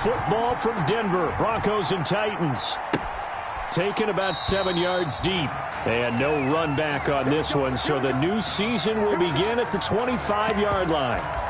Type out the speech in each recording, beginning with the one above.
football from Denver. Broncos and Titans. Taken about 7 yards deep. And no run back on this one, so the new season will begin at the 25-yard line.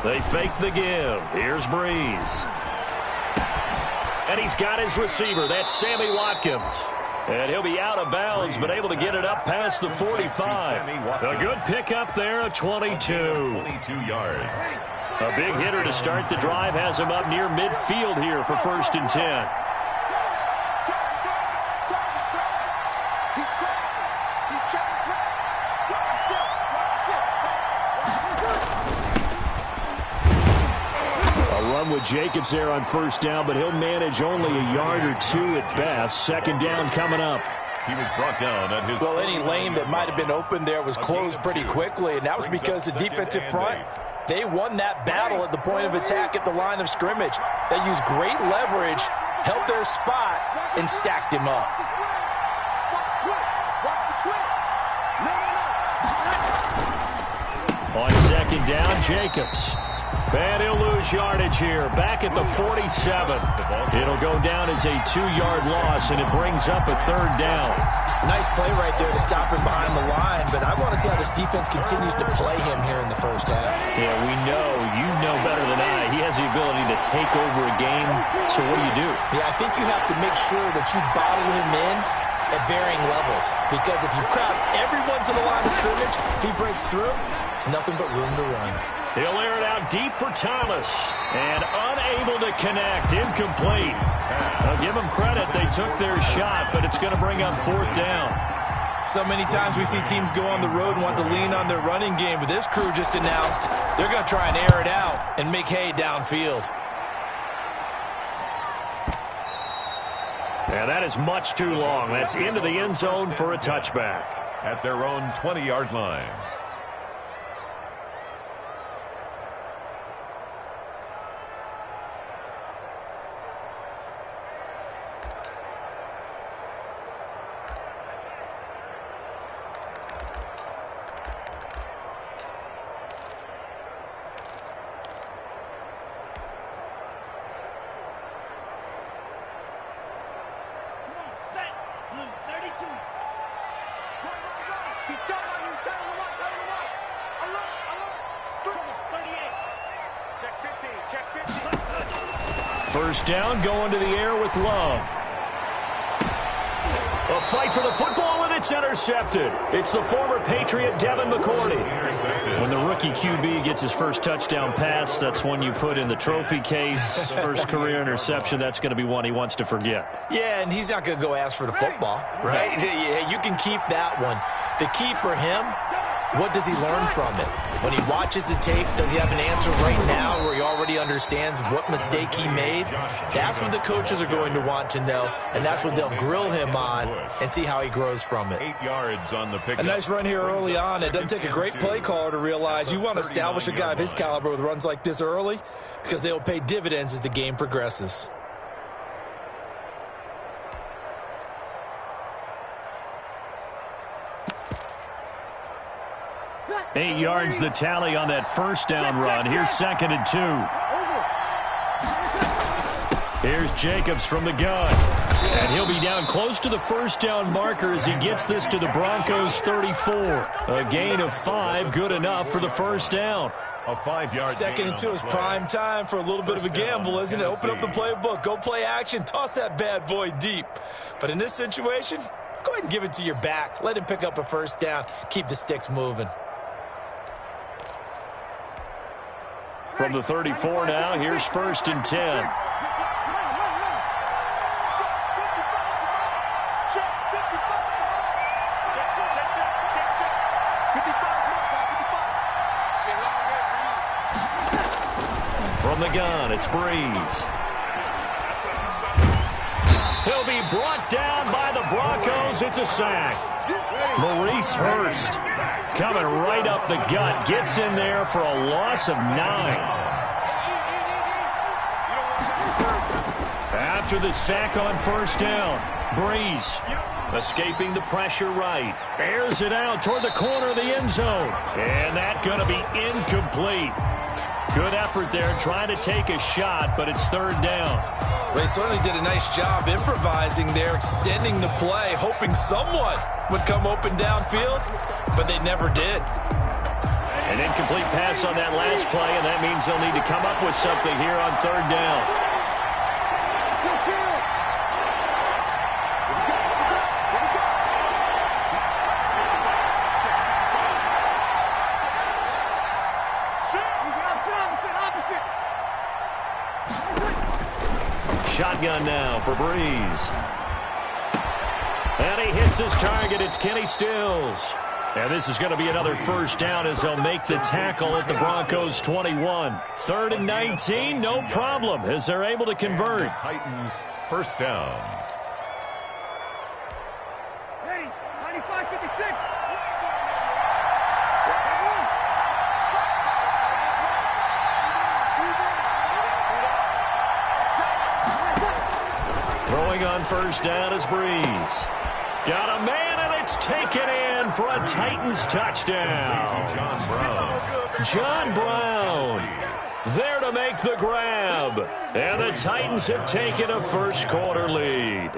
They fake the give. Here's Breeze. And he's got his receiver. That's Sammy Watkins. And he'll be out of bounds, but able to get it up past the 45. A good pickup there, a 22. 22 yards. A big hitter to start the drive has him up near midfield here for 1st and 10. With Jacobs there on 1st down, but he'll manage only a yard or 2 at best. 2nd down coming up. He was brought down at his... Well, any lane that might have been open there was closed pretty quickly, and that was because the defensive front, they won that battle at the point of attack at the line of scrimmage. They used great leverage, held their spot, and stacked him up. On 2nd down, Jacobs. And he'll lose yardage here. Back at the 47. It'll go down as a 2-yard loss, and it brings up a 3rd down. Nice play right there to stop him behind the line, but I want to see how this defense continues to play him here in the 1st half. Yeah, you know better than I. He has the ability to take over a game, so what do? Yeah, I think you have to make sure that you bottle him in at varying levels, because if you crowd everyone to the line of scrimmage, if he breaks through, it's nothing but room to run. He'll air it out deep for Thomas. And unable to connect. Incomplete. I'll give them credit. They took their shot, but it's going to bring up 4th down. So many times we see teams go on the road and want to lean on their running game, but this crew just announced they're going to try and air it out and make hay downfield. And that is much too long. That's into the end zone for a touchback. At their own 20-yard line. First down, going to the air with Love. A fight for the football, and it's intercepted. It's the former Patriot, Devin McCourty. When the rookie QB gets his first touchdown pass, that's one you put in the trophy case. First career interception, that's going to be one he wants to forget. Yeah, and he's not going to go ask for the football, right? Yeah, you can keep that one. The key for him, what does he learn from it? When he watches the tape, does he have an answer right now where he already understands what mistake he made? That's what the coaches are going to want to know, and that's what they'll grill him on and see how he grows from it. 8 yards on the pickup. A nice run here early on. It doesn't take a great play caller to realize you want to establish a guy of his caliber with runs like this early because they will pay dividends as the game progresses. Eight yards the tally on that first down run. Here's 2nd and 2. Here's Jacobs from the gun. And he'll be down close to the first down marker as he gets this to the Broncos 34. A gain of 5, good enough for the first down. A 5-yard 2nd and 2 is prime time for a little bit of a gamble, isn't it? Open up the playbook, go play action, toss that bad boy deep. But in this situation, go ahead and give it to your back. Let him pick up a first down. Keep the sticks moving. From the 34 now, here's 1st and 10. From the gun, it's Breeze. He'll be brought down by the Broncos. It's a sack. Maurice Hurst coming right up the gut. Gets in there for a loss of 9. After the sack on first down, Breeze escaping the pressure right. Airs it out toward the corner of the end zone. And that's going to be incomplete. Good effort there trying to take a shot, but it's third down. They certainly did a nice job improvising there, extending the play, hoping someone would come open downfield, but they never did. An incomplete pass on that last play, and that means they'll need to come up with something here on third down. Shotgun now for Breeze. And he hits his target. It's Kenny Stills. And this is going to be another first down as they'll make the tackle at the Broncos 21. 3rd and 19, no problem, as they're able to convert. Titans first down. Ready, 95-56. Throwing on first down is Breeze. Got a man, and it's taken in for a Titans touchdown. John Brown there to make the grab. And the Titans have taken a first-quarter lead.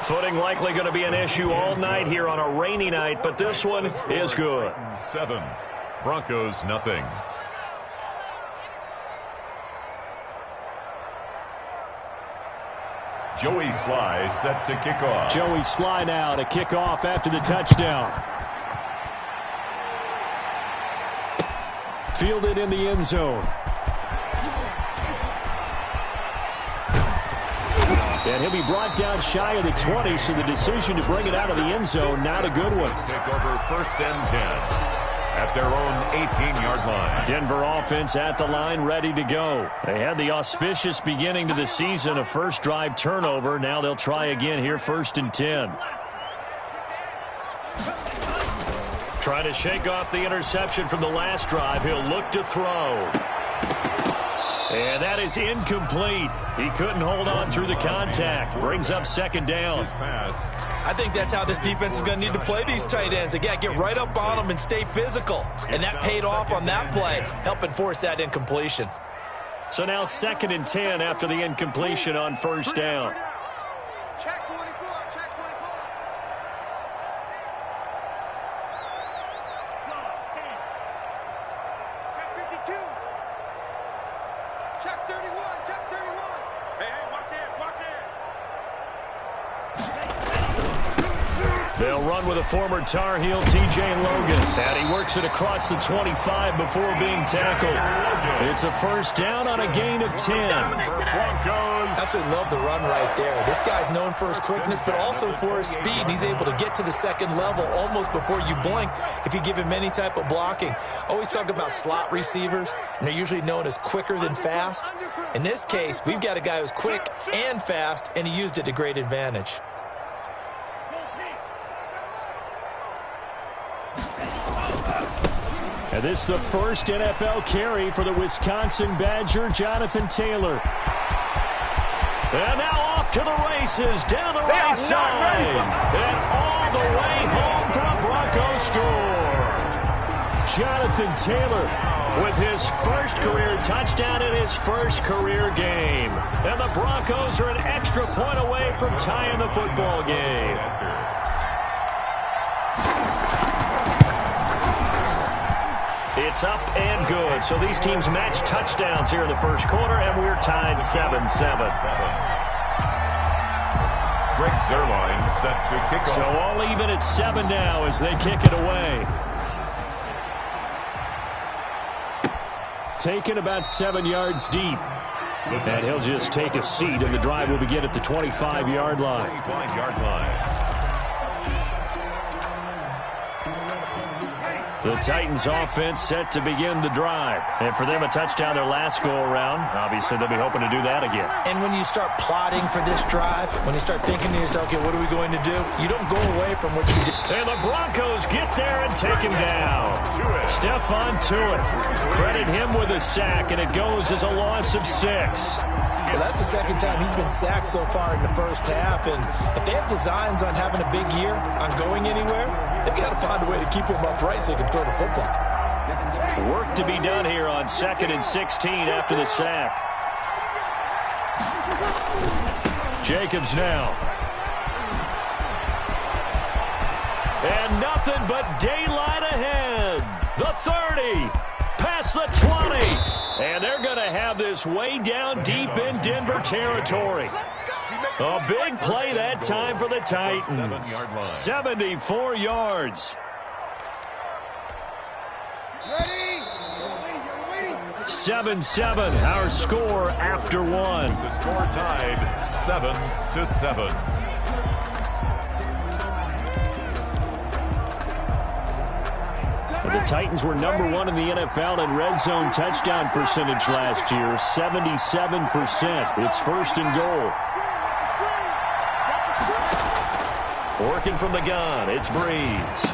Footing likely going to be an issue all night here on a rainy night, but this one is good. 7, Broncos nothing. Joey Sly set to kick off. Joey Sly now to kick off after the touchdown. Fielded in the end zone. And he'll be brought down shy of the 20, so the decision to bring it out of the end zone, not a good one. Take over 1st and 10. At their own 18-yard line. Denver offense at the line, ready to go. They had the auspicious beginning to the season, a first drive turnover. Now they'll try again here, 1st and 10. Try to shake off the interception from the last drive. He'll look to throw. And that is incomplete. He couldn't hold on through the contact. Brings up 2nd down. I think that's how this defense is going to need to play these tight ends. They got to get right up on them and stay physical. And that paid off on that play, helping force that incompletion. So now 2nd and 10 after the incompletion on first down. Check 24, check 24. Check 52. Check 31, check 31. Hey, watch this, watch this. They'll run with a former Tar Heel, T.J. Logan. And he works it across the 25 before being tackled. It's a first down on a gain of 10. Absolutely love the run right there. This guy's known for his quickness, but also for his speed. He's able to get to the 2nd level almost before you blink if you give him any type of blocking. Always talk about slot receivers, and they're usually known as quicker than fast. In this case, we've got a guy who's quick and fast, and he used it to great advantage. And this is the first NFL carry for the Wisconsin Badger, Jonathan Taylor. And now off to the races, down the right side. And all the way home for a Broncos score. Jonathan Taylor with his first career touchdown in his first career game. And the Broncos are an extra point away from tying the football game. It's up and good. So these teams match touchdowns here in the first quarter, and we're tied 7-7. Greg Zuerlein set to kick off. So all even at 7 now as they kick it away. Taken about 7 yards deep. And he'll just take a seat, and the drive will begin at the 25-yard line. 25-yard line. The Titans offense set to begin the drive. And for them, a touchdown their last go-around. Obviously, they'll be hoping to do that again. And when you start plotting for this drive, when you start thinking to yourself, okay, what are we going to do? You don't go away from what you did. And the Broncos get there and take him down. Stephon Tuitt. Credit him with a sack, and it goes as a loss of 6. Well, that's the second time he's been sacked so far in the first half, and if they have designs on having a big year, on going anywhere, they've got to find a way to keep him upright so he can throw the football. Work to be done here on 2nd and 16 after the sack. Jacobs now. And nothing but daylight ahead. The 30, past the 20. And they're going to have this way down deep in Denver territory. A big play that time for the Titans. 74 yards. 7-7, our score after 1. The score tied 7-7. The Titans were number 1 in the NFL in red zone touchdown percentage last year, 77%. It's 1st and goal. Working from the gun, it's Breeze.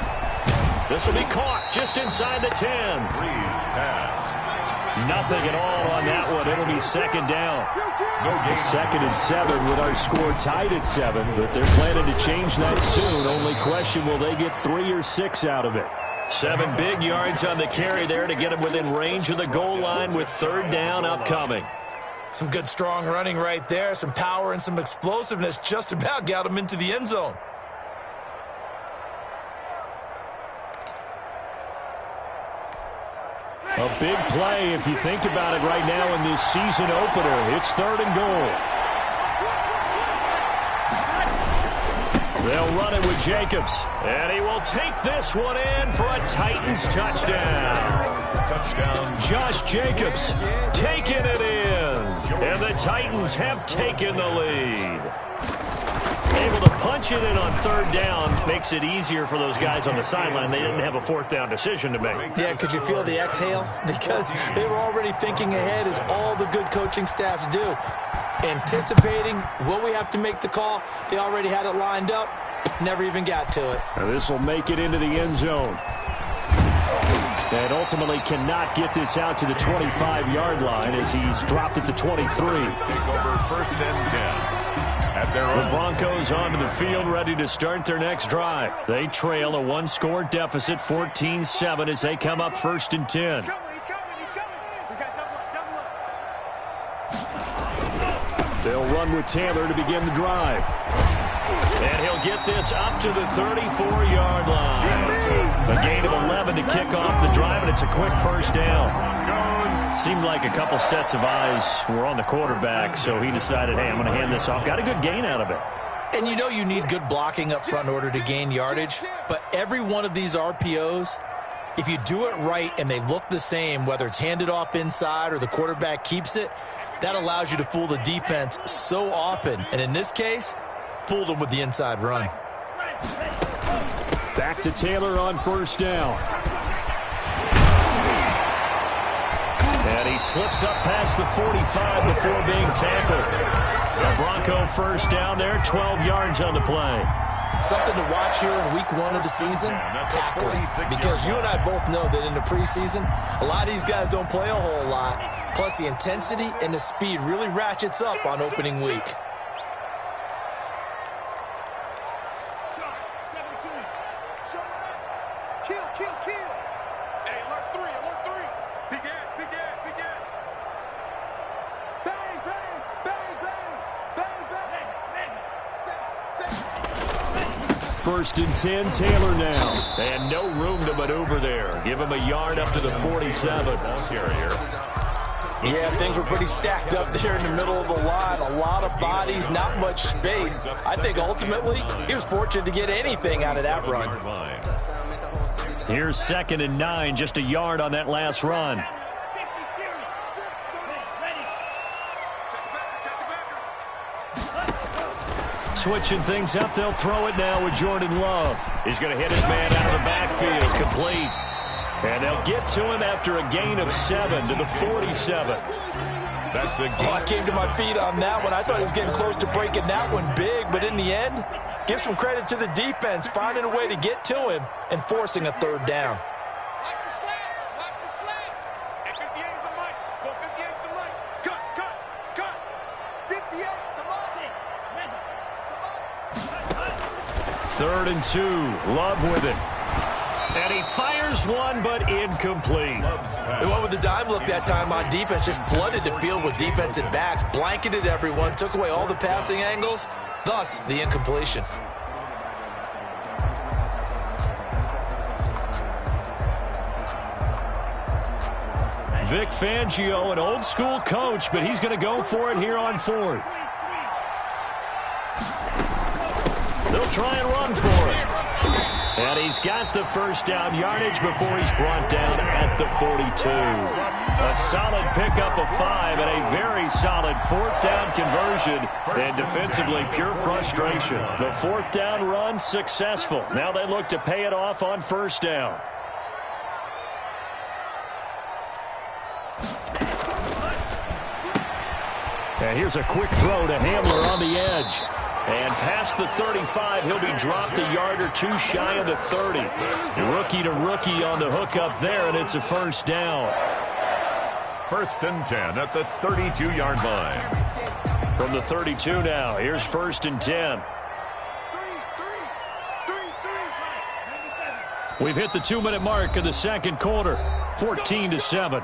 This will be caught just inside the 10. Breeze pass. Nothing at all on that one. It'll be 2nd down. 2nd and 7 with our score tied at 7, but they're planning to change that soon. Only question, will they get 3 or 6 out of it? 7 big yards on the carry there to get him within range of the goal line with 3rd down upcoming. Some good strong running right there, some power and some explosiveness just about got him into the end zone. A big play if you think about it right now in this season opener. It's 3rd and goal. They'll run it with Jacobs. And he will take this one in for a Titans touchdown. Touchdown. Josh Jacobs taking it in. And the Titans have taken the lead. Able to punch it in on 3rd down makes it easier for those guys on the sideline. They didn't have a 4th down decision to make. Yeah, could you feel the exhale? Because they were already thinking ahead, as all the good coaching staffs do. Anticipating what we have to make the call. They already had it lined up. Never even got to it. And this will make it into the end zone. And ultimately cannot get this out to the 25-yard line as he's dropped it to 23. Take over 1st and 10. The Broncos onto the field, ready to start their next drive. They trail a 1-score deficit, 14-7, as they come up 1st and 10. They'll run with Taylor to begin the drive. And he'll get this up to the 34-yard line. A gain of 11 to kick off the drive, and it's a quick 1st down. Seemed like a couple sets of eyes were on the quarterback, so he decided, hey, I'm going to hand this off. Got a good gain out of it. And you know you need good blocking up front in order to gain yardage, but every one of these RPOs, if you do it right and they look the same, whether it's handed off inside or the quarterback keeps it, that allows you to fool the defense so often. And in this case, fooled them with the inside run. Back to Taylor on 1st down. And he slips up past the 45 before being tackled. A Bronco 1st down there, 12 yards on the play. Something to watch here in week 1 of the season, tackling. Because you and I both know that in the preseason, a lot of these guys don't play a whole lot. Plus, the intensity and the speed really ratchets up on opening week. First and 10, Taylor now. And no room to maneuver there. Give him a yard up to the 47. Yeah, things were pretty stacked up there in the middle of the line. A lot of bodies, not much space. I think ultimately he was fortunate to get anything out of that run. Here's 2nd and 9, just a yard on that last run. Switching things up, they'll throw it now with Jordan Love. He's going to hit his man out of the backfield, complete. And they'll get to him after a gain of 7 to the 47. That's a I came to my feet on that one. I thought he was getting close to breaking that one big, but in the end, give some credit to the defense, finding a way to get to him and forcing a third down. Watch the slap. Watch the slap. And 58 is the mic. Go 58 is the mic. Cut. 58 is the mic. 3rd and 2. Love with it. And he fires one, but incomplete. They went with the dime look that time on defense, just flooded the field with defensive backs, blanketed everyone, took away all the passing angles, thus the incompletion. Vic Fangio, an old-school coach, but he's going to go for it here on 4th. They'll try and run for it. And he's got the first down yardage before he's brought down at the 42. A solid pickup of 5 and a very solid 4th down conversion. And defensively, pure frustration. The 4th down run successful. Now they look to pay it off on 1st down. And here's a quick throw to Hamler on the edge. And past the 35, he'll be dropped a yard or 2 shy of the 30. Rookie to rookie on the hook up there, and it's a 1st down. 1st and 10 at the 32-yard line. From the 32 now, here's 1st and 10. We've hit the 2-minute mark of the 2nd quarter, 14-7.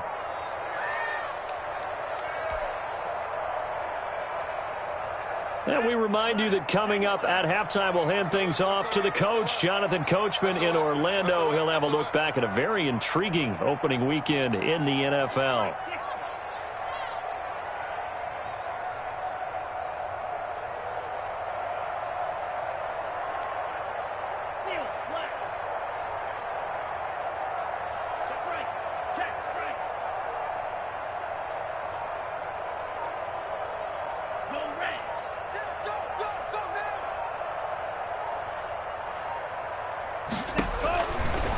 And we remind you that coming up at halftime, we'll hand things off to the coach, Jonathan Coachman in Orlando. He'll have a look back at a very intriguing opening weekend in the NFL.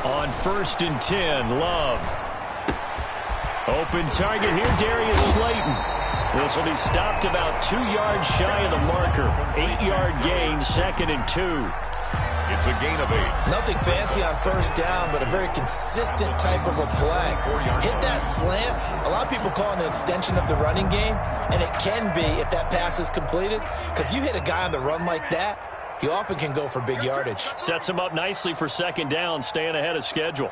On 1st and 10, Love. Open target here, Darius Slayton. This will be stopped about 2 yards shy of the marker. 8-yard gain, 2nd and 2. It's a gain of 8. Nothing fancy on 1st down, but a very consistent type of a play. Hit that slant. A lot of people call it an extension of the running game, and it can be if that pass is completed, because you hit a guy on the run like that, you often can go for big yardage. Sets him up nicely for 2nd down, staying ahead of schedule.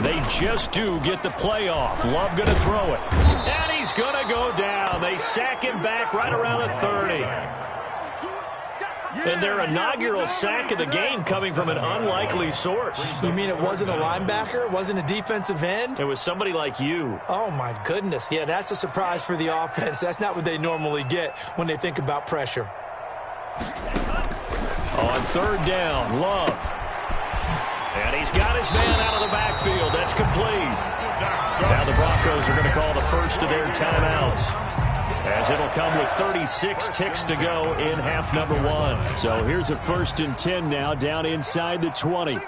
They just do get the play off. Love going to throw it. And he's going to go down. They sack him back right around the 30. And their inaugural sack of the game coming from an unlikely source. You mean it wasn't a linebacker? It wasn't a defensive end? It was somebody like you. Oh, my goodness. Yeah, that's a surprise for the offense. That's not what they normally get when they think about pressure. On 3rd down, Love. And he's got his man out of the backfield. That's complete. Now the Broncos are going to call the first of their timeouts, as it'll come with 36 ticks to go in half number 1. So here's a 1st and 10 now, down inside the 20. Single.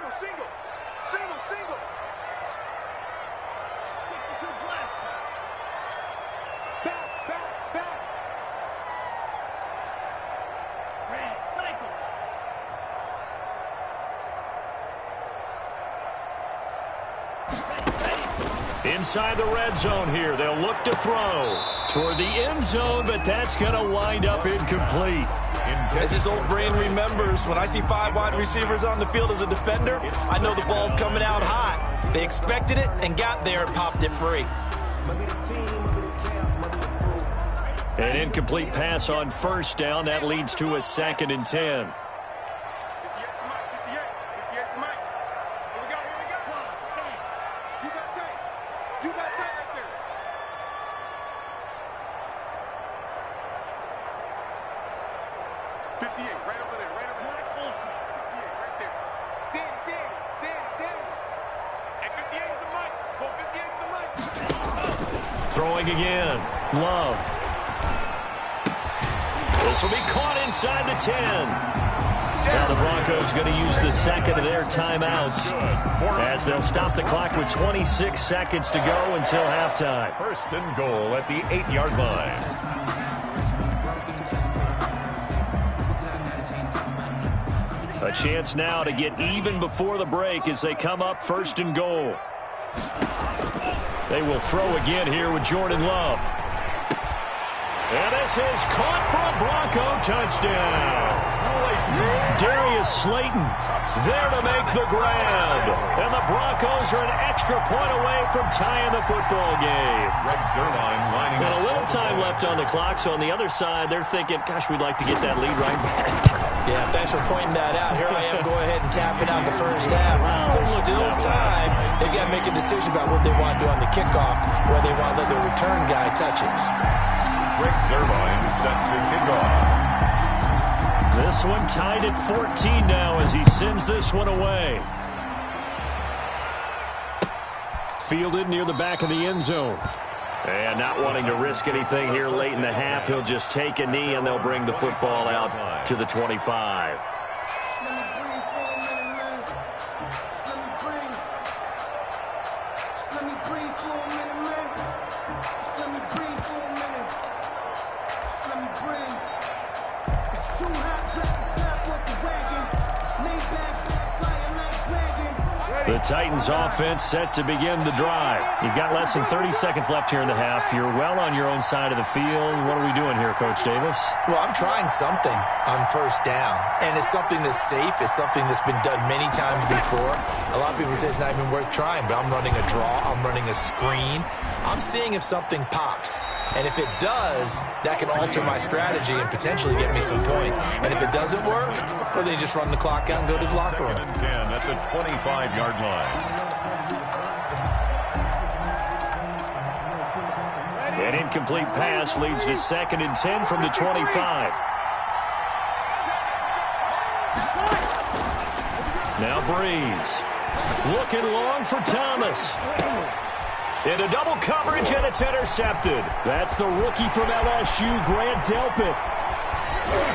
Back. Inside the red zone here, they'll look to throw toward the end zone, but that's going to wind up incomplete. As his old brain remembers, when I see 5 wide receivers on the field as a defender, I know the ball's coming out hot. They expected it and got there and popped it free. An incomplete pass on 1st down. That leads to a 2nd and 10. Throwing again. Love. This will be caught inside the 10. Now the Broncos going to use the second of their timeouts as they'll stop the clock with 26 seconds to go until halftime. First and goal at the 8-yard line. A chance now to get even before the break as they come up first and goal. They will throw again here with Jordan Love. And this is caught for a Bronco touchdown. Darius Slayton there to make the grab. And the Broncos are an extra point away from tying the football game. And a little time left on the clock, so on the other side, they're thinking, gosh, we'd like to get that lead right back. Yeah, thanks for pointing that out. Here I am, go ahead and tapping out the first half. There's still time. They've got to make a decision about what they want to do on the kickoff, where they want to let their return guy touch it. Rick Zerline set to kick off. This one tied at 14 now as he sends this one away. Fielded near the back of the end zone. And not wanting to risk anything here late in the half, he'll just take a knee and they'll bring the football out to the 25. The Titans offense set to begin the drive. You've got less than 30 seconds left here in the half. You're well on your own side of the field. What are we doing here, Coach Davis? Well, I'm trying something on first down, and it's something that's safe. It's something that's been done many times before. A lot of people say it's not even worth trying, but I'm running a draw. I'm running a screen. I'm seeing if something pops. And if it does, that can alter my strategy and potentially get me some points. And if it doesn't work, well, then you just run the clock out and go to the locker room. 10 at the 25-yard line. An incomplete pass leads to 2nd and 10 from the 25. Now Breeze. Looking long for Thomas. Into double coverage, and it's intercepted. That's the rookie from LSU, Grant Delpit.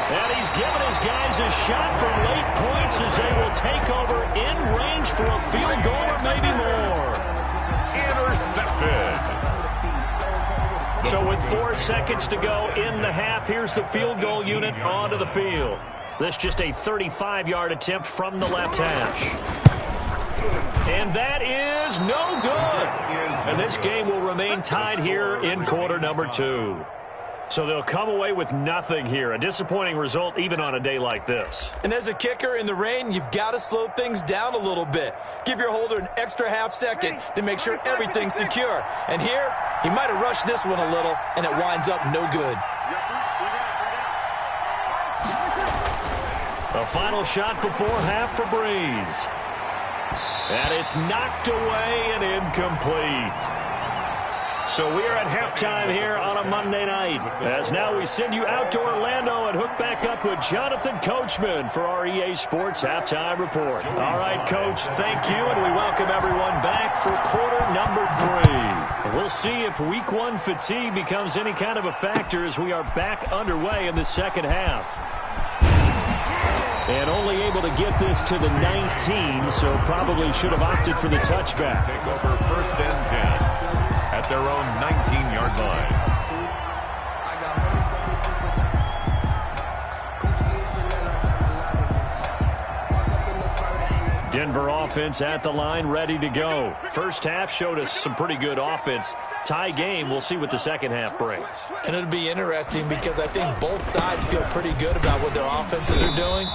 And he's given his guys a shot from late points as they will take over in range for a field goal or maybe more. Intercepted. So with 4 seconds to go in the half, here's the field goal unit onto the field. This just a 35-yard attempt from the left hash. And that is no good. And this game will remain tied here in quarter number 2. So they'll come away with nothing here. A disappointing result even on a day like this. And as a kicker in the rain, you've got to slow things down a little bit. Give your holder an extra half second to make sure everything's secure. And here, he might have rushed this one a little, and it winds up no good. A final shot before half for Breeze. And it's knocked away and incomplete. So we are at halftime here on a Monday night. As now we send you out to Orlando and hook back up with Jonathan Coachman for our EA Sports Halftime Report. All right, Coach, thank you, and we welcome everyone back for quarter number 3. We'll see if week 1 fatigue becomes any kind of a factor as we are back underway in the second half. And only able to get this to the 19, so probably should have opted for the touchback. Take over first and 10 at their own 19-yard line. Denver offense at the line, ready to go. First half showed us some pretty good offense. Tie game, we'll see what the second half brings. And it'll be interesting because I think both sides feel pretty good about what their offenses are doing.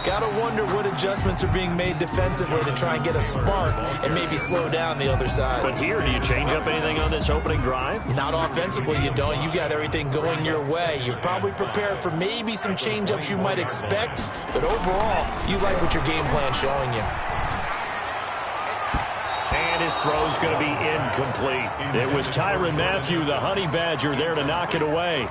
Got to wonder what adjustments are being made defensively to try and get a spark and maybe slow down the other side. But here, do you change up anything on this opening drive? Not offensively, you don't. You got everything going your way. You've probably prepared for maybe some change-ups you might expect, but overall, you like what your game plan's showing you. And his throw's going to be incomplete. It was Tyrann Mathieu, the Honey Badger, there to knock it away.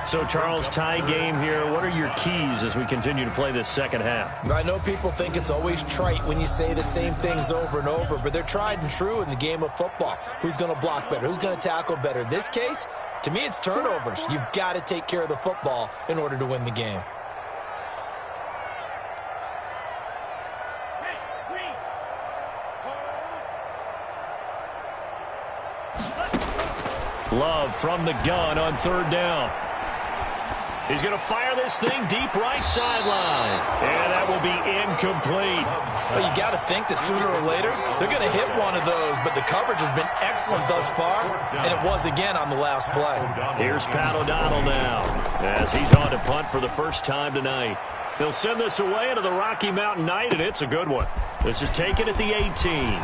So, Charles, tie game here. What are your keys as we continue to play this second half? I know people think it's always trite when you say the same things over and over, but they're tried and true in the game of football. Who's going to block better? Who's going to tackle better? In this case, To me, it's turnovers. You've got to take care of the football in order to win the game. Love from the gun on third down. He's going to fire this thing deep right sideline. And that will be incomplete. Well, you got to think that sooner or later, they're going to hit one of those, but the coverage has been excellent thus far, and it was again on the last play. Here's Pat O'Donnell now, as he's on to punt for the first time tonight. He'll send this away into the Rocky Mountain Night, and it's a good one. This is taken at the 18.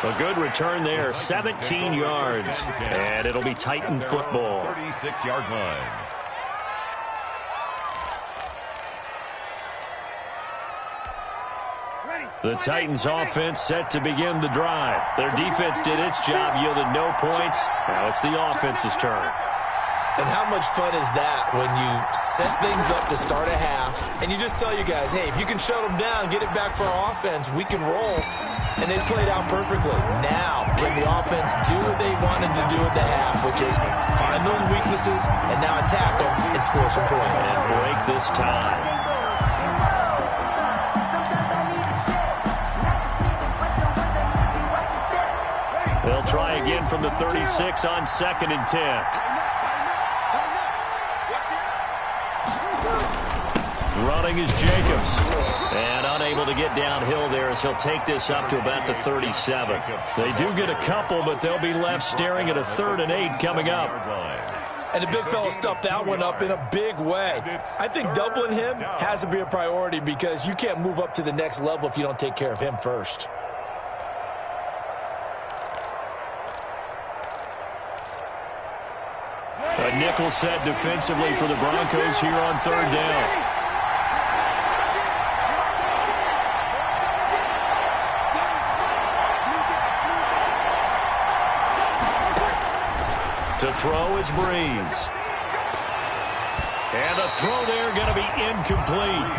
A good return there, 17 yards, and it'll be Titan football. 36-yard line. The Titans offense set to begin the drive. Their defense did its job, yielded no points. Now it's the offense's turn. And how much fun is that when you set things up to start a half, and you just tell you guys, hey, if you can shut them down, get it back for our offense, we can roll. And they played out perfectly. Now, can the offense do what they wanted to do at the half, which is find those weaknesses and now attack them and score some points. Break this time. They'll try again from the 36 on 2nd and 10. Running is Jacobs. And unable to get downhill there as he'll take this up to about the 37. They do get a couple, but they'll be left staring at a 3rd and 8 coming up. And the big fella stuffed that one up in a big way. I think doubling him has to be a priority because you can't move up to the next level if you don't take care of him first. A nickel set defensively for the Broncos here on 3rd down. To throw is Breeze. And the throw there going to be incomplete.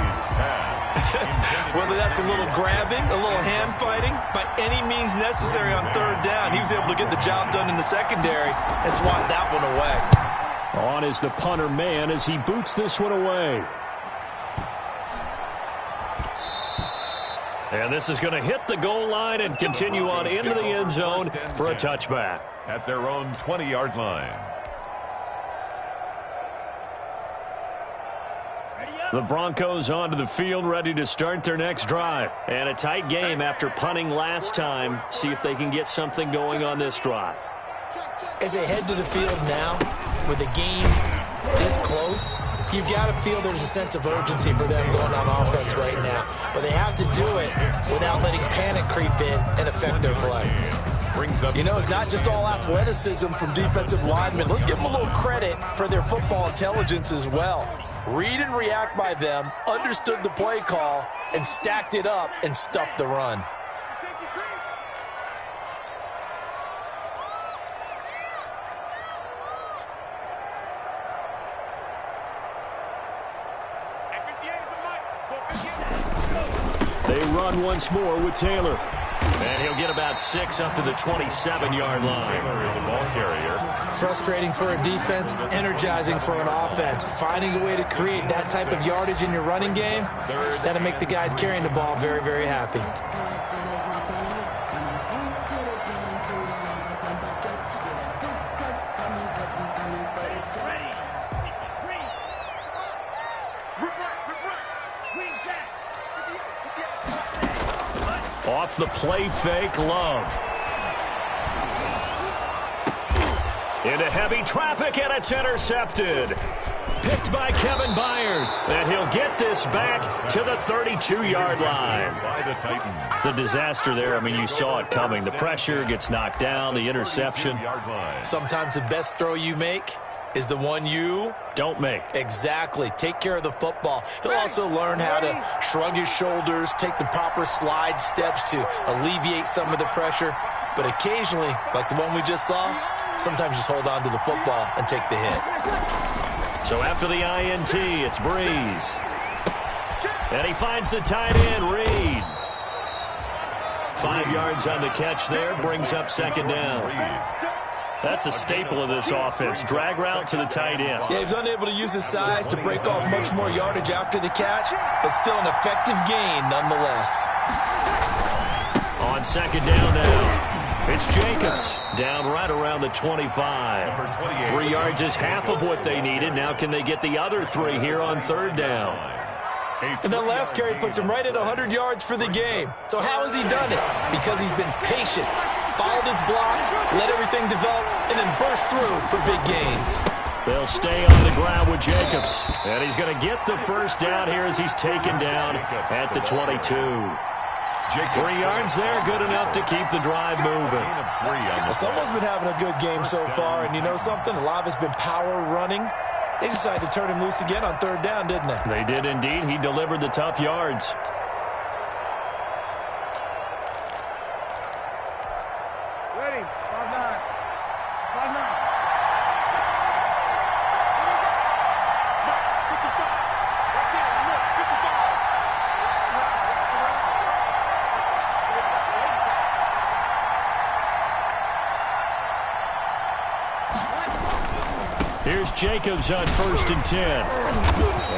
Whether that's a little grabbing, a little hand fighting, by any means necessary on 3rd down, he was able to get the job done in the secondary and swat that one away. On is the punter man as he boots this one away. And this is going to hit the goal line and continue on into the end zone for a touchback. At their own 20-yard line. The Broncos onto the field, ready to start their next drive. And a tight game after punting last time. See if they can get something going on this drive. As they head to the field now, with the game this close, you've got to feel there's a sense of urgency for them going on offense right now. But they have to do it without letting panic creep in and affect their play. You know, it's not just all athleticism from defensive linemen. Let's give them a little credit for their football intelligence as well. Read and react by them, understood the play call, and stacked it up and stuffed the run. They run once more with Taylor. And he'll get about 6 up to the 27-yard line. Taylor is the ball carrier. Frustrating for a defense, energizing for an offense. Finding a way to create that type of yardage in your running game, that'll make the guys carrying the ball very, very happy. Off the play fake, Love. Into heavy traffic, and it's intercepted. Picked by Kevin Byard. And he'll get this back to the 32-yard line. By the Titans. The disaster there, I mean, you saw it coming. The pressure gets knocked down, the interception. Sometimes the best throw you make is the one you don't make. Exactly. Take care of the football. He'll also learn how to shrug his shoulders, take the proper slide steps to alleviate some of the pressure. But occasionally, like the one we just saw, sometimes just hold on to the football and take the hit. So after the INT, it's Breeze. And he finds the tight end, Reed. 5 yards on the catch there, brings up 2nd down. That's a staple of this offense. Drag route to the tight end. Yeah, he was unable to use his size to break off much more yardage after the catch, but still an effective gain nonetheless. On second down now, it's Jacobs down right around the 25. 3 yards is half of what they needed. Now can they get the other 3 here on third down? And that last carry puts him right at 100 yards for the game. So how has he done it? Because he's been patient, followed his blocks, let everything develop, and then burst through for big gains. They'll stay on the ground with Jacobs. And he's going to get the first down here as he's taken down at the 22. 3 yards there, good enough to keep the drive moving. Well, someone's been having a good game so far, and you know something? A lot of it's been power running. They decided to turn him loose again on third down, didn't they? They did indeed. He delivered the tough yards. Ready. 5-9. 5-9. Here's Jacobs on 1st and 10.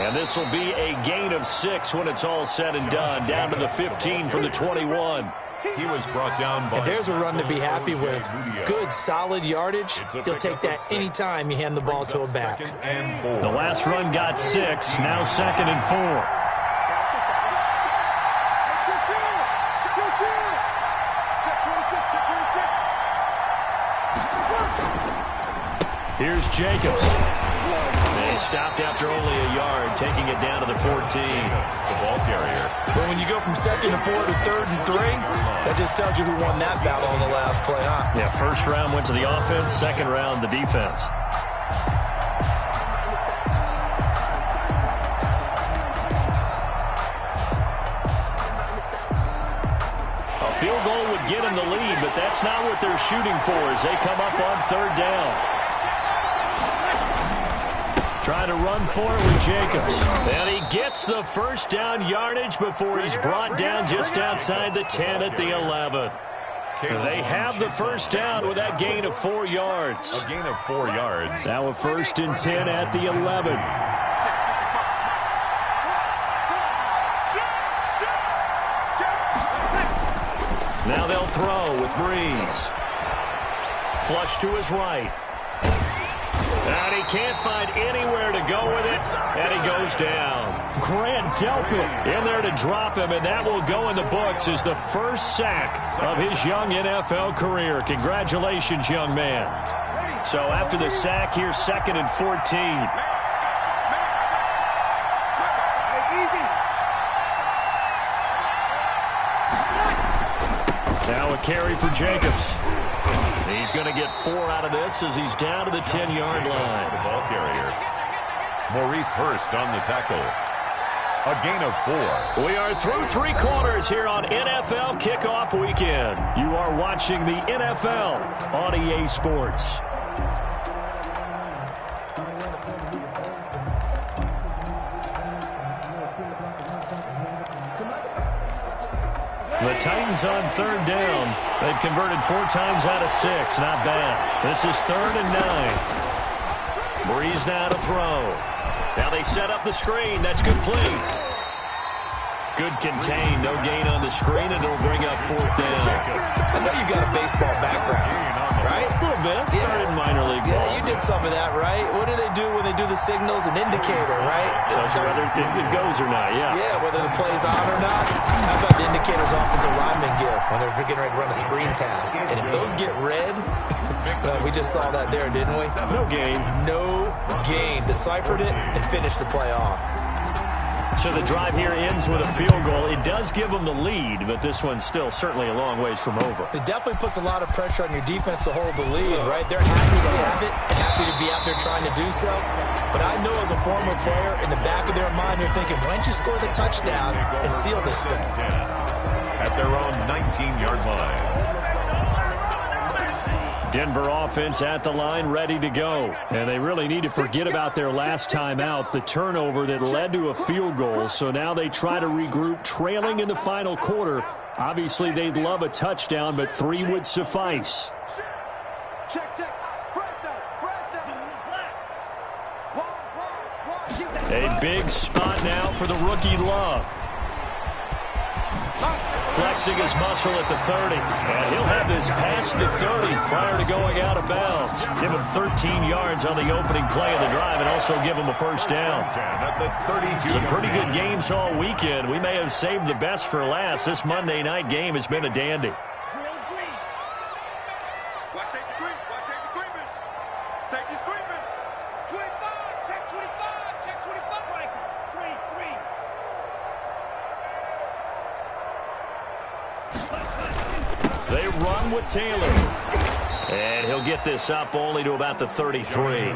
And this will be a gain of 6 when it's all said and done. Down to the 15 from the 21. He was brought down by... And there's a run to be happy with. Good, solid yardage. He'll take that any time you hand the ball to a back. The last run got 6. Now 2nd and 4. Here's Jacobs. They stopped after only a yard, taking it down to the 14. The ball carrier. But when you go from 2nd and 4 to 3rd and 3, that just tells you who won that battle on the last play, huh? Yeah, first round went to the offense, second round the defense. A field goal would get him the lead, but that's not what they're shooting for as they come up on third down. Trying to run for it with Jacobs. And he gets the first down yardage before he's brought down just outside the 10 at the 11. They have the first down with that gain of 4 yards. A gain of 4 yards. Now a 1st and 10 at the 11. Now they'll throw with Breeze. Flush to his right. And he can't find anywhere to go with it, and he goes down. Grant Delpit in there to drop him, and that will go in the books as the first sack of his young NFL career. Congratulations, young man. So after the sack, here's 2nd and 14. Now a carry for Jacobs. He's going to get 4 out of this as he's down to the 10-yard line. The ball carrier. Maurice Hurst on the tackle. A gain of 4. We are through 3 quarters here on NFL Kickoff Weekend. You are watching the NFL on EA Sports. The Titans on third down. They've converted 4 times out of 6. Not bad. This is 3rd and 9. Breeze now to throw. Now they set up the screen. That's complete. Good contain. No gain on the screen, and it'll bring up 4th down. I know you've got a baseball background, right? A little bit. Started minor league ball. Yeah, you did some of that, right? What do they do when they do the signals? An indicator, right? Whether it goes or not, yeah. Yeah, whether the play's on or not. How about the indicators offensive linemen give when they're getting ready to run a screen pass? And if those get red, well, we just saw that there, didn't we? No gain. No gain. Deciphered it and finished the play off. So the drive here ends with a field goal. It does give them the lead, but this one's still certainly a long ways from over. It definitely puts a lot of pressure on your defense to hold the lead, right? They're happy to have it, happy to be out there trying to do so. But I know as a former player, in the back of their mind, they're thinking, why don't you score the touchdown and seal this thing? At their own 19-yard line. Denver offense at the line, ready to go. And they really need to forget about their last time out, the turnover that led to a field goal. So now they try to regroup, trailing in the final quarter. Obviously, they'd love a touchdown, but 3 would suffice. Check. A big spot now for the rookie Love. Flexing his muscle at the 30. And he'll have this past the 30 prior to going out of bounds. Give him 13 yards on the opening play of the drive and also give him a first down. Some pretty good games all weekend. We may have saved the best for last. This Monday night game has been a dandy. They run with Taylor. And he'll get this up only to about the 33.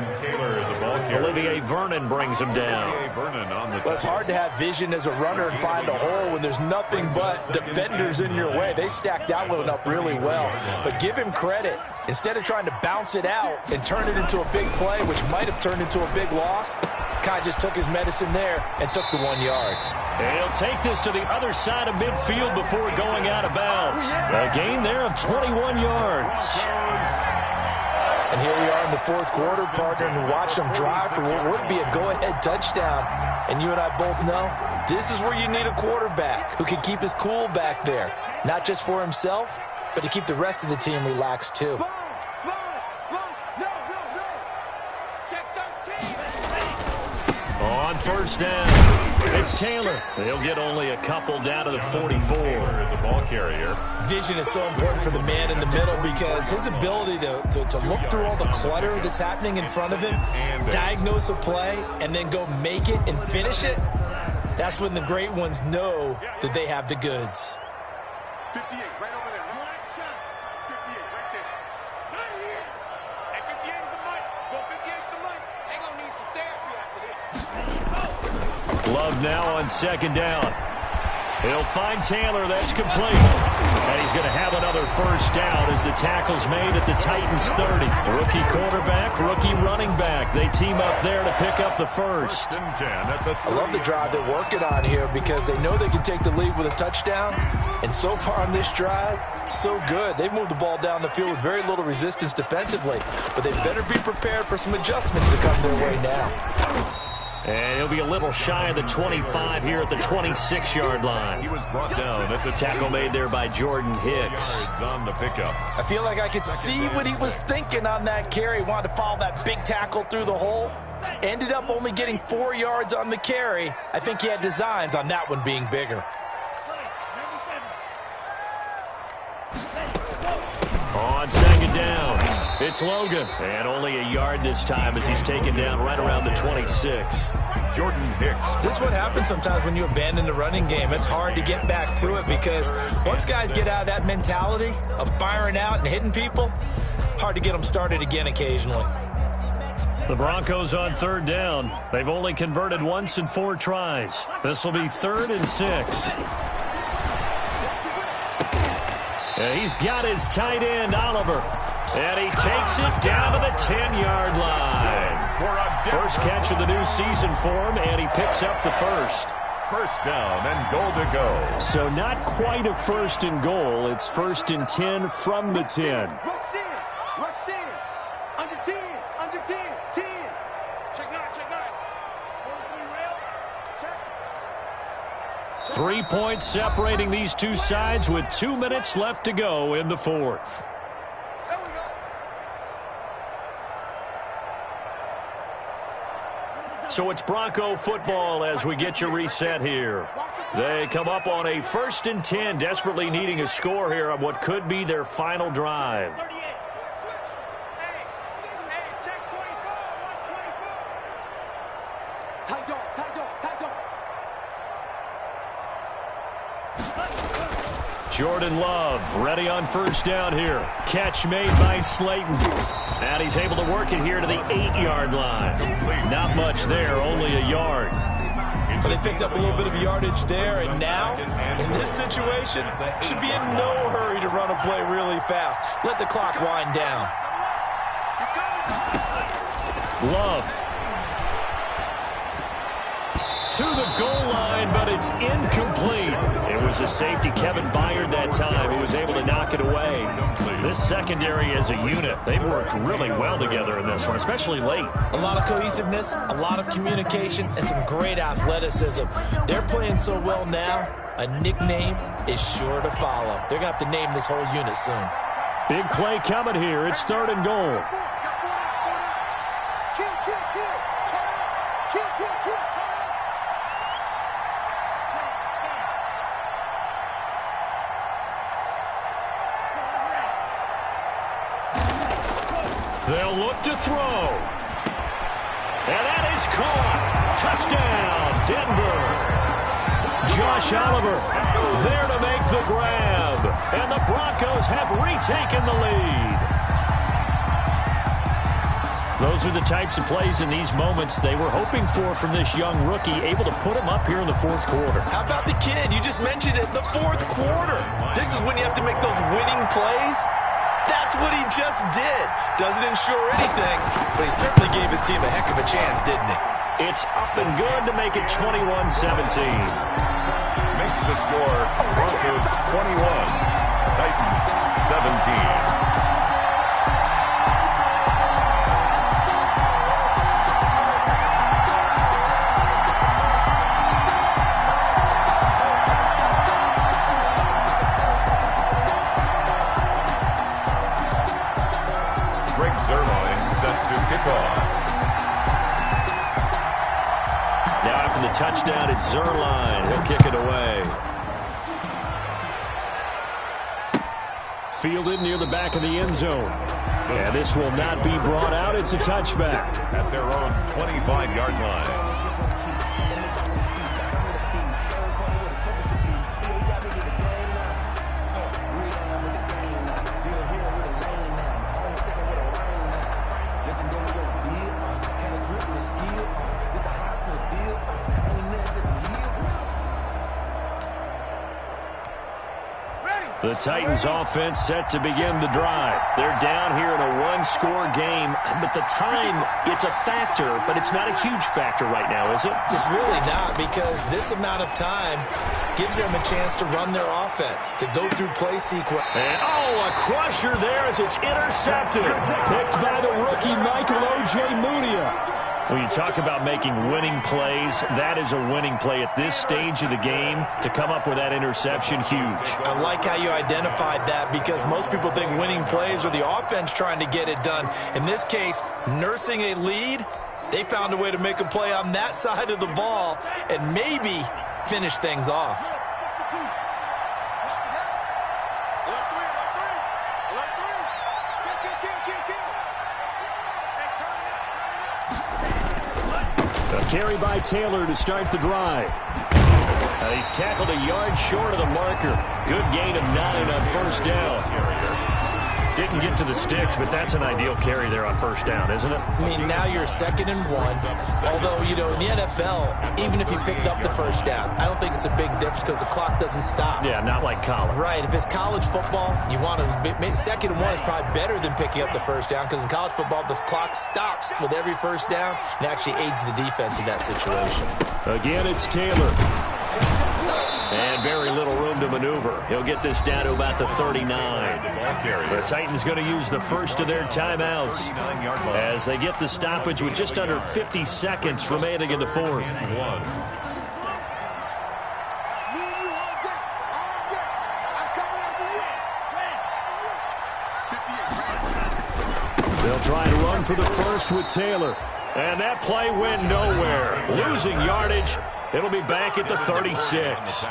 Olivier Vernon brings him down. Well, it's hard to have vision as a runner and find a hole when there's nothing but defenders in your way. They stacked that one up really well. But give him credit. Instead of trying to bounce it out and turn it into a big play, which might have turned into a big loss, Kai just took his medicine there and took the 1 yard. And he'll take this to the other side of midfield before going out of bounds. A gain there of 21 yards. And here we are in the fourth quarter, partner, and watch them drive for what would be a go-ahead touchdown. And you and I both know this is where you need a quarterback who can keep his cool back there, not just for himself, but to keep the rest of the team relaxed too. On first down, it's Taylor. He'll get only a couple down to the 44. The ball carrier. Vision is so important for the man in the middle because his ability to look through all the clutter that's happening in front of him, diagnose a play, and then go make it and finish it, that's when the great ones know that they have the goods. 58, right over there. 58, right there. Not here. At 58 is the mic. Go 58 is the mic. They're going to need some therapy after this. Love now on second down. He'll find Taylor. That's complete. And he's going to have another first down as the tackle's made at the Titans 30. Rookie quarterback, rookie running back. They team up there to pick up the first. I love the drive they're working on here because they know they can take the lead with a touchdown. And so far on this drive, so good. They've moved the ball down the field with very little resistance defensively. But they better be prepared for some adjustments to come their way now. And he'll be a little shy of the 25 here at the 26-yard line. He was brought down at the tackle made there by Jordan Hicks. On the pickup. I feel like I could see what he was thinking on that carry. He wanted to follow that big tackle through the hole. Ended up only getting 4 yards on the carry. I think he had designs on that one being bigger. On second down, it's Logan. And only a yard this time as he's taken down right around the 26. Jordan Hicks. This is what happens sometimes when you abandon the running game. It's hard to get back to it because once guys get out of that mentality of firing out and hitting people, hard to get them started again occasionally. The Broncos on third down. They've only converted once in 4 tries. This will be 3rd and 6. And he's got his tight end, Oliver. And he takes it down to the 10-yard line. First catch of the new season for him, and he picks up the first. First down and goal to go. So not quite a first and goal. It's 1st and 10 from the 10. Rush in. Rush in. Under 10. Under 10. 10. Check 9. Check 9. 3 points separating these two sides with 2 minutes left to go in the 4th. There we go. So it's Bronco football as we get you reset here. They come up on a 1st and 10, desperately needing a score here on what could be their final drive. Hey, check 24. Watch 24. Tight dog. Tight dog. Tight dog. Jordan Love ready on first down here. Catch made by Slayton. And he's able to work it here to the 8-yard line. Not much there, only a yard. But they picked up a little bit of yardage there, and now, in this situation, should be in no hurry to run a play really fast. Let the clock wind down. Love. To the goal line, but it's incomplete. It was the safety Kevin Byard that time who was able to knock it away. This secondary as a unit, they've worked really well together in this one, especially late. A lot of cohesiveness, a lot of communication, and some great athleticism. They're playing so well now, a nickname is sure to follow. They're going to have to name this whole unit soon. Big play coming here. It's 3rd and goal. They'll look to throw. And that is caught. Touchdown, Denver. Josh Oliver there to make the grab. And the Broncos have retaken the lead. Those are the types of plays in these moments they were hoping for from this young rookie, able to put him up here in the 4th quarter. How about the kid? You just mentioned it, the 4th quarter. This is when you have to make those winning plays. That's what he just did. Doesn't ensure anything, but he certainly gave his team a heck of a chance, didn't he? It's up and good to make it 21-17. Makes the score Broncos 21, Titans 17. Now after the touchdown, it's Zerline. He'll kick it away. Fielded near the back of the end zone. And this will not be brought out. It's a touchback. At their own 25-yard line. The Titans offense set to begin the drive. They're down here in a one-score game, but the time, it's a factor, but it's not a huge factor right now, is it? It's really not, because this amount of time gives them a chance to run their offense, to go through play sequence. And, a crusher there as it's intercepted. Picked by the rookie, Michael O.J. Mudia. When you talk about making winning plays, that is a winning play at this stage of the game. To come up with that interception, huge. I like how you identified that, because most people think winning plays are the offense trying to get it done. In this case, nursing a lead, they found a way to make a play on that side of the ball and maybe finish things off. Carry by Taylor to start the drive. He's tackled a yard short of the marker. Good gain of 9 on first down. Didn't get to the sticks, but that's an ideal carry there on first down, isn't it? I mean, now you're 2nd and 1. Although, you know, in the NFL, even if you picked up the first down, I don't think it's a big difference because the clock doesn't stop. Yeah, not like college. Right. If it's college football, you want to 2nd and 1 is probably better than picking up the first down, because in college football, the clock stops with every first down and actually aids the defense in that situation. Again, it's Taylor. And very little room to maneuver. He'll get this down to about the 39. The Titans going to use the first of their timeouts as they get the stoppage with just under 50 seconds remaining in the 4th. They'll try and run for the first with Taylor. And that play went nowhere. Losing yardage. It'll be back at the 36.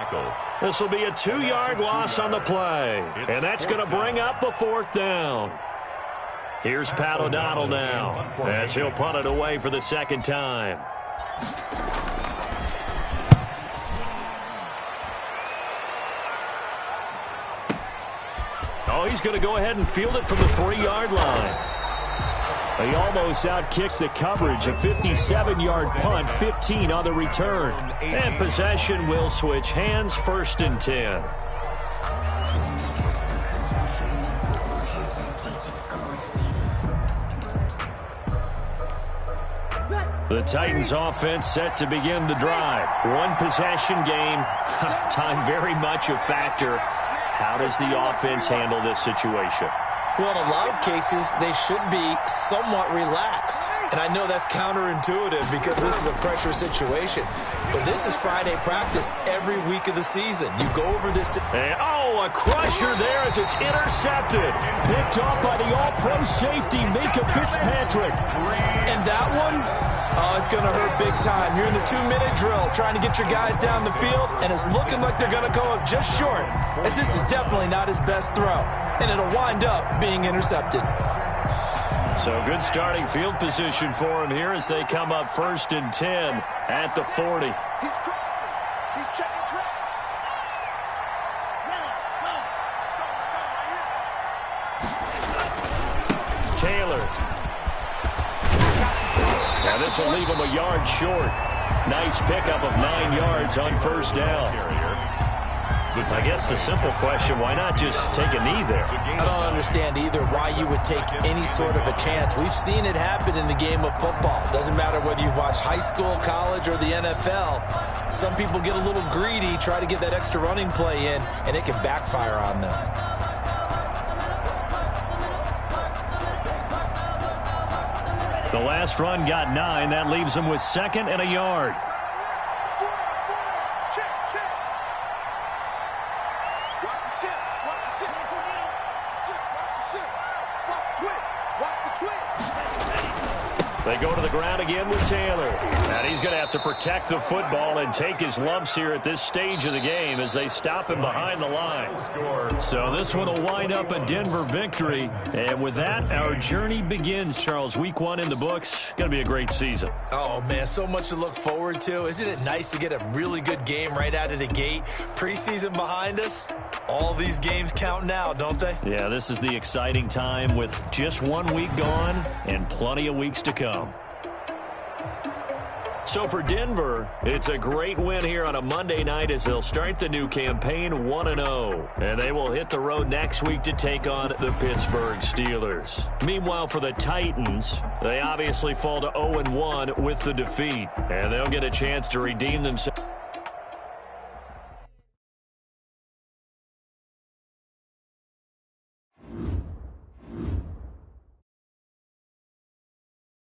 This will be a 2-yard loss on the play. And that's going to bring up a 4th down. Here's Pat O'Donnell now as he'll punt it away for the 2nd time. He's going to go ahead and field it from the 3-yard line. He almost outkicked the coverage. A 57-yard punt, 15 on the return. And possession will switch hands, 1st and 10. The Titans offense set to begin the drive. One possession game. Time very much a factor. How does the offense handle this situation? Well, in a lot of cases, they should be somewhat relaxed. And I know that's counterintuitive because this is a pressure situation. But this is Friday practice every week of the season. You go over this. And, a crusher there as it's intercepted. Picked off by the all-pro safety, Minka Fitzpatrick. And that one, it's going to hurt big time. You're in the 2-minute drill trying to get your guys down the field, and it's looking like they're going to go up just short, as this is definitely not his best throw. And it'll wind up being intercepted. So good starting field position for him here as they come up 1st and 10 at the 40. He's crossing. He's checking crowd. Taylor. Now this will leave him a yard short. Nice pickup of 9 yards on 1st down. I guess the simple question, why not just take a knee there? I don't understand either why you would take any sort of a chance. We've seen it happen in the game of football. Doesn't matter whether you've watched high school, college, or the NFL. Some people get a little greedy, try to get that extra running play in, and it can backfire on them. The last run got 9. That leaves him with 2nd and a yard. They go to the ground again with Taylor. And he's going to have to protect the football and take his lumps here at this stage of the game as they stop him behind the line. So this one will wind up a Denver victory. And with that, our journey begins, Charles. Week 1 in the books. Going to be a great season. Oh, man, so much to look forward to. Isn't it nice to get a really good game right out of the gate? Preseason behind us. All these games count now, don't they? Yeah, this is the exciting time with just 1 week gone and plenty of weeks to come. So for Denver, it's a great win here on a Monday night as they'll start the new campaign 1-0. And they will hit the road next week to take on the Pittsburgh Steelers. Meanwhile, for the Titans, they obviously fall to 0-1 with the defeat. And they'll get a chance to redeem themselves.